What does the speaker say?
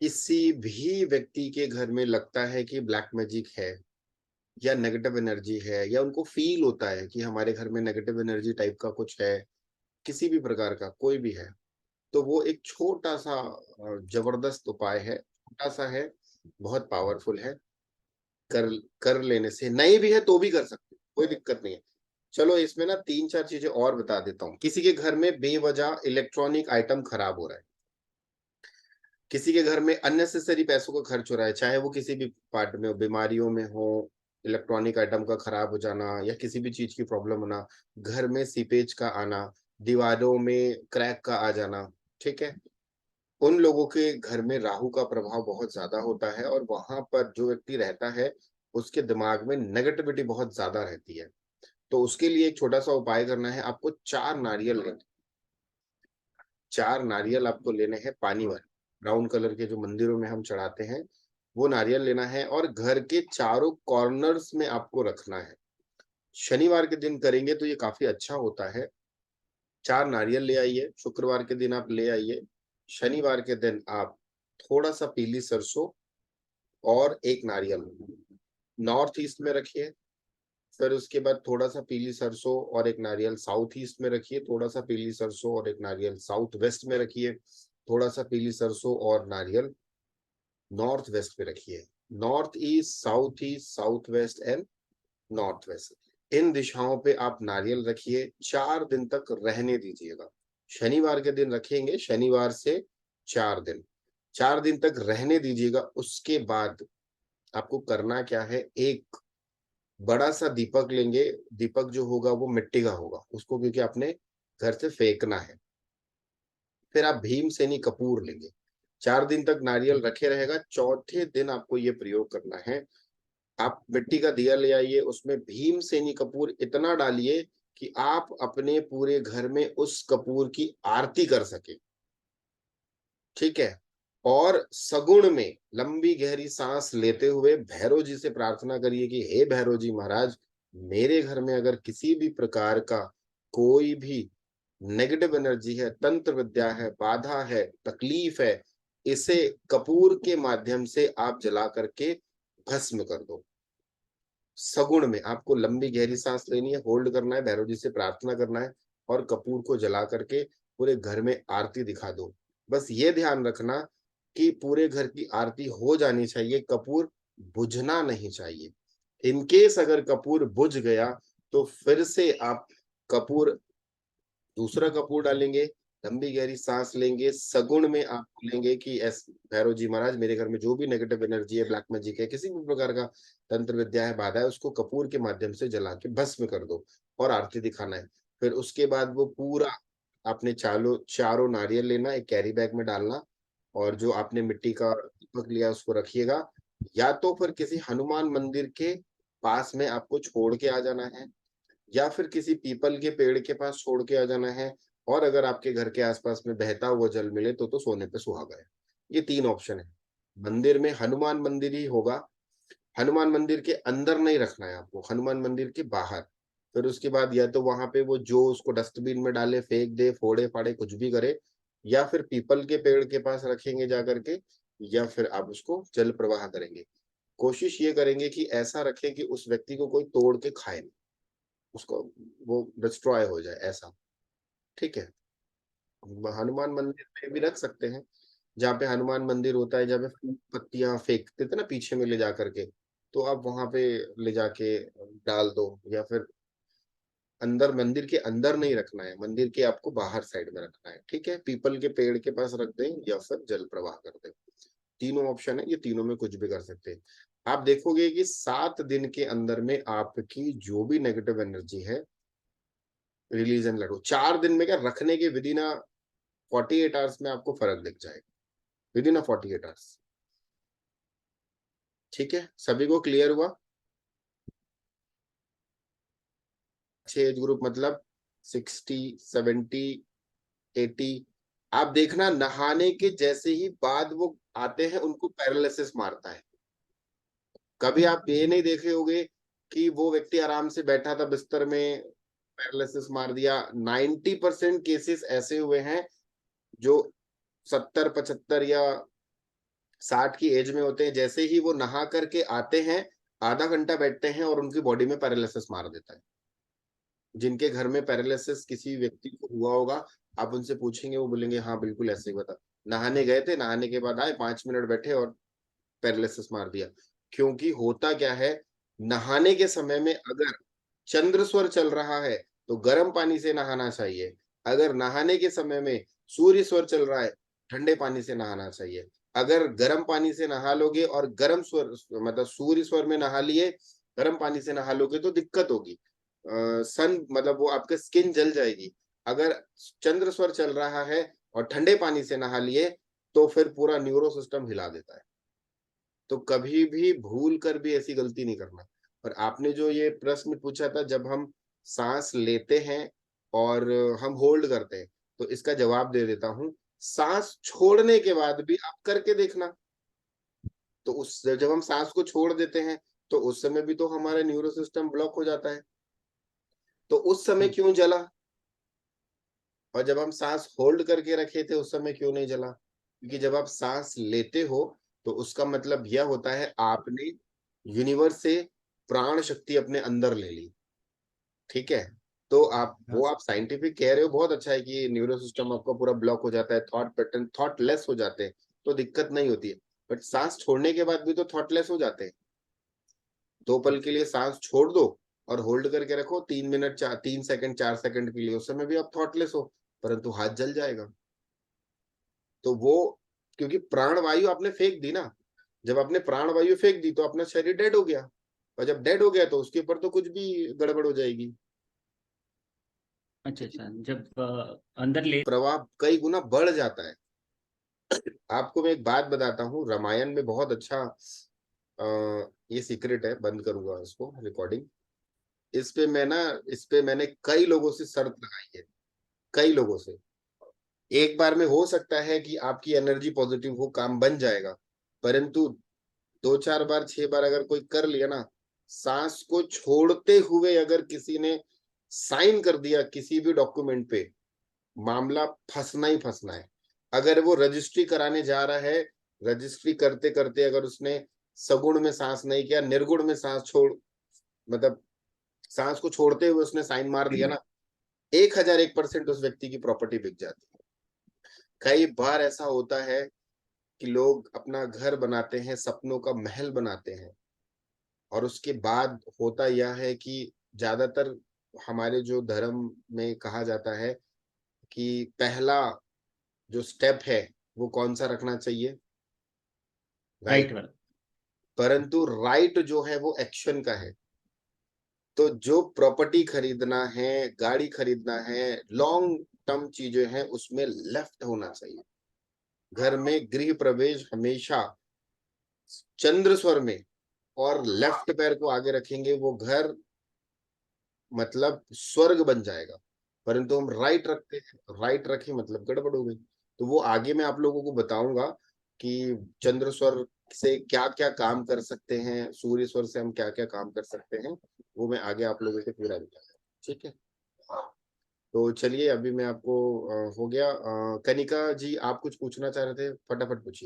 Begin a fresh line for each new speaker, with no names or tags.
किसी भी व्यक्ति के घर में लगता है कि ब्लैक मैजिक है या नेगेटिव एनर्जी है या उनको फील होता है कि हमारे घर में नेगेटिव एनर्जी टाइप का कुछ है, किसी भी प्रकार का कोई भी है, तो वो एक छोटा सा जबरदस्त उपाय है, छोटा सा है, बहुत पावरफुल है। कर कर लेने से, नहीं भी है तो भी कर सकते, कोई दिक्कत नहीं है। चलो इसमें ना तीन चार चीजें और बता देता हूँ। किसी के घर में बेवजह इलेक्ट्रॉनिक आइटम खराब हो रहा है, किसी के घर में अननेसेसरी पैसों का खर्च हो रहा है, चाहे वो किसी भी पार्ट में हो, बीमारियों में हो, इलेक्ट्रॉनिक आइटम का खराब हो जाना या किसी भी चीज की प्रॉब्लम होना, घर में सीपेज का आना, दीवारों में क्रैक का आ जाना, ठीक है। उन लोगों के घर में राहु का प्रभाव बहुत ज्यादा होता है और वहां पर जो व्यक्ति रहता है उसके दिमाग में नेगेटिविटी बहुत ज्यादा रहती है। तो उसके लिए एक छोटा सा उपाय करना है, आपको चार नारियल लेने, चार नारियल आपको लेने हैं पानी वाले, ब्राउन कलर के जो मंदिरों में हम चढ़ाते हैं, वो नारियल लेना है और घर के चारों कॉर्नर्स में आपको रखना है। शनिवार के दिन करेंगे तो ये काफी अच्छा होता है। चार नारियल ले आइए, शुक्रवार के दिन आप ले आइए, शनिवार के दिन आप थोड़ा सा पीली सरसों और एक नारियल नॉर्थ ईस्ट में रखिए। फिर उसके बाद थोड़ा सा पीली सरसों और एक नारियल साउथ ईस्ट में रखिए, थोड़ा सा पीली सरसों और एक नारियल साउथ वेस्ट में रखिए, थोड़ा सा पीली सरसों और नारियल नॉर्थ वेस्ट पे रखिए। North east, south west and north west, इन दिशाओं पे आप नारियल रखिए, 4 दिन तक रहने दीजिएगा। शनिवार के दिन रखेंगे, शनिवार से 4 दिन, 4 दिन तक रहने दीजिएगा। उसके बाद आपको करना क्या है, एक बड़ा सा दीपक लेंगे, दीपक जो होगा वो मिट्टी का होगा, उसको क्योंकि आपने घर से फेंकना है। फिर आप भीमसेनी कपूर लेंगे, 4 दिन तक नारियल रखे रहेगा, चौथे दिन आपको ये प्रयोग करना है। आप मिट्टी का दिया ले आइए, उसमें भीमसेनी कपूर इतना डालिए कि आप अपने पूरे घर में उस कपूर की आरती कर सके, ठीक है। और सगुण में लंबी गहरी सांस लेते हुए भैरव जी से प्रार्थना करिए कि हे भैरव जी महाराज, मेरे घर में अगर किसी भी प्रकार का कोई भी नेगेटिव एनर्जी है, तंत्र विद्या है, बाधा है, तकलीफ है, इसे कपूर के माध्यम से आप जला करके भस्म कर दो। सगुण में आपको लंबी गहरी सांस लेनी है, होल्ड करना है, भैरव जी से प्रार्थना करना है और कपूर को जला करके पूरे घर में आरती दिखा दो। बस ये ध्यान रखना कि पूरे घर की आरती हो जानी चाहिए, कपूर बुझना नहीं चाहिए। इनकेस अगर कपूर बुझ गया तो फिर से आप कपूर, दूसरा कपूर डालेंगे, लंबी गहरी सांस लेंगे, सगुण में आप बोलेंगे कि एस भैरव जी महाराज, मेरे घर में जो भी नेगेटिव एनर्जी है, ब्लैक मैजिक है, किसी भी प्रकार का तंत्र विद्या है, बाधा है, उसको कपूर के माध्यम से जला के भस्म कर दो और आरती दिखाना है। फिर उसके बाद वो पूरा आपने चारों नारियल लेना, एक कैरी बैग में डालना और जो आपने मिट्टी का दीपक लिया उसको रखिएगा। या तो फिर किसी हनुमान मंदिर के पास में आपको छोड़ के आ जाना है या फिर किसी पीपल के पेड़ के पास छोड़ के आ जाना है। और अगर आपके घर के आसपास में बहता हुआ जल मिले तो सोने पे सुहागा है। ये तीन ऑप्शन है। मंदिर में हनुमान मंदिर ही होगा, हनुमान मंदिर के अंदर नहीं रखना है आपको, हनुमान मंदिर के बाहर। फिर उसके बाद या तो वहां पे वो जो उसको डस्टबिन में डाले, फेंक दे, फोड़े फाड़े कुछ भी करे, या फिर पीपल के पेड़ के पास रखेंगे जा करके, या फिर आप उसको जल प्रवाह करेंगे। कोशिश ये करेंगे कि ऐसा रखें कि उस व्यक्ति को कोई तोड़ के खाए नहीं, उसको वो डिस्ट्रॉय हो जाए ऐसा, ठीक है। हनुमान मंदिर में भी रख सकते हैं, जहाँ पे हनुमान मंदिर होता है, जहाँ पे फूल पत्तियां फेंकते थे ना पीछे में ले जा करके, तो आप वहां पे ले जाके डाल दो। या फिर अंदर, मंदिर के अंदर नहीं रखना है, मंदिर के आपको बाहर साइड में रखना है, ठीक है। पीपल के पेड़ के पास रख दें या फिर जल प्रवाह कर दें, तीनों ऑप्शन है, ये तीनों में कुछ भी कर सकते हैं। आप देखोगे कि 7 दिन के अंदर में आपकी जो भी नेगेटिव एनर्जी है रिलीज एंड लेट हो। 4 दिन में क्या, रखने के विद इन 48 आवर्स में आपको फर्क दिख जाएगा, विद इन 48 आवर्स, ठीक है। सभी को क्लियर हुआ? अच्छे एज ग्रुप मतलब 60, 70, 80। आप देखना नहाने के जैसे ही बाद वो आते हैं उनको पैरालिसिस मारता है। कभी आप ये नहीं देखे होंगे कि वो व्यक्ति आराम से बैठा था बिस्तर में, पैरालिसिस मार दिया। 90% केसेस ऐसे हुए हैं जो 70, 75 या 60 की एज में होते हैं, जैसे ही वो नहा करके आते हैं, आधा घंटा बैठते हैं और उनकी बॉडी में पैरालिसिस मार देता है। जिनके घर में पैरालिसिस किसी व्यक्ति को हुआ होगा, आप उनसे पूछेंगे, वो बोलेंगे हाँ, बिल्कुल ऐसे ही बता। नहाने गए थे, नहाने के बाद आए, 5 मिनट बैठे और पैरालिसिस मार दिया। क्योंकि होता क्या है, नहाने के समय में अगर चंद्र स्वर चल रहा है, तो गर्म पानी से नहाना चाहिए। अगर नहाने के समय में सूर्य स्वर चल रहा है, ठंडे पानी से नहाना चाहिए। अगर गर्म पानी से नहा लोगे और गर्म स्वर मतलब सूर्य स्वर में नहा लिए, गर्म पानी से नहा लोगे तो दिक्कत होगी। सन मतलब वो आपके स्किन जल जाएगी। अगर चंद्र स्वर चल रहा है और ठंडे पानी से नहा लिए, तो फिर पूरा न्यूरो सिस्टम हिला देता है। तो कभी भी भूल कर भी ऐसी गलती नहीं करना। और आपने जो ये प्रश्न पूछा था, जब हम सांस लेते हैं और हम होल्ड करते हैं, तो इसका जवाब दे देता हूँ। सांस छोड़ने के बाद भी आप करके देखना। तो उस जब हम सांस को छोड़ देते हैं, तो उस समय भी तो हमारा न्यूरो सिस्टम ब्लॉक हो जाता है। तो उस समय
जी।
क्यों जला? और जब हम सांस होल्ड करके रखे थे, उस समय क्यों नहीं जला? क्योंकि जब आप सांस लेते हो, तो उसका मतलब यह होता है आपने यूनिवर्स से प्राण शक्ति अपने अंदर ले ली। ठीक है? तो
हाँ।
आप साइंटिफिक कह रहे हो, बहुत अच्छा है कि न्यूरो सिस्टम आपका पूरा ब्लॉक हो जाता है, थॉट पैटर्न थॉटलेस हो जाते हैं, तो दिक्कत नहीं होती है। बट सांस छोड़ने के बाद भी तो थॉटलेस हो जाते हैं। 2 पल के लिए सांस छोड़ दो और होल्ड करके रखो 3 मिनट 3 सेकंड 4 सेकंड के लिए, उस समय भी आप थॉटलेस हो, परंतु हाथ जल जाएगा। तो वो क्योंकि प्राण वायु आपने फेंक दी ना, जब आपने प्राण वायु फेंक दी, तो अपना शरीर डेड हो गया। और जब डेड हो गया, तो उसके ऊपर तो कुछ भी गड़बड़ हो जाएगी।
अच्छा,
ठीक है?
अच्छा। जब अंदर ले
प्रवाह कई गुना बढ़ जाता है। आपको मैं एक बात बताता हूँ, रामायण में बहुत अच्छा ये सीक्रेट है, बंद करूंगा इसको रिकॉर्डिंग। इस पे मैं ना इस पे मैंने कई लोगों से शर्त लगाई है, कई लोगों से। एक बार में हो सकता है कि आपकी एनर्जी पॉजिटिव हो, काम बन जाएगा, परंतु 2-4 बार 6 बार अगर कोई कर लिया ना, सांस को छोड़ते हुए अगर किसी ने साइन कर दिया किसी भी डॉक्यूमेंट पे, मामला फंसना ही फंसना है। अगर वो रजिस्ट्री कराने जा रहा है, रजिस्ट्री करते करते अगर उसने सगुण में सांस नहीं किया, निर्गुण में सांस छोड़ मतलब सांस को छोड़ते हुए उसने साइन मार दिया ना, 1001% उस व्यक्ति की प्रॉपर्टी बिक जाती है। कई बार ऐसा होता है कि लोग अपना घर बनाते हैं, सपनों का महल बनाते हैं, और उसके बाद होता यह है कि ज्यादातर हमारे जो धर्म में कहा जाता है कि पहला जो स्टेप है, वो कौन सा रखना चाहिए?
Right
right.
वाला।
परंतु राइट जो है वो एक्शन का है। तो जो प्रॉपर्टी खरीदना है, गाड़ी खरीदना है, लॉन्ग टर्म चीजें हैं, उसमें लेफ्ट होना चाहिए। घर में गृह प्रवेश हमेशा चंद्र स्वर में और लेफ्ट पैर को आगे रखेंगे, वो घर मतलब स्वर्ग बन जाएगा। परंतु हम राइट रखते हैं, राइट रखे मतलब गड़बड़ हो गई। तो वो आगे मैं आप लोगों को बताऊंगा कि चंद्र स्वर से क्या क्या काम कर सकते हैं, सूर्य स्वर से हम क्या क्या काम कर सकते हैं, वो मैं आगे आप लोगों को पूरा बताऊंगा। ठीक है? तो चलिए, अभी मैं आपको हो गया। कनिका जी, आप कुछ पूछना चाह रहे थे, फटाफट पूछिए।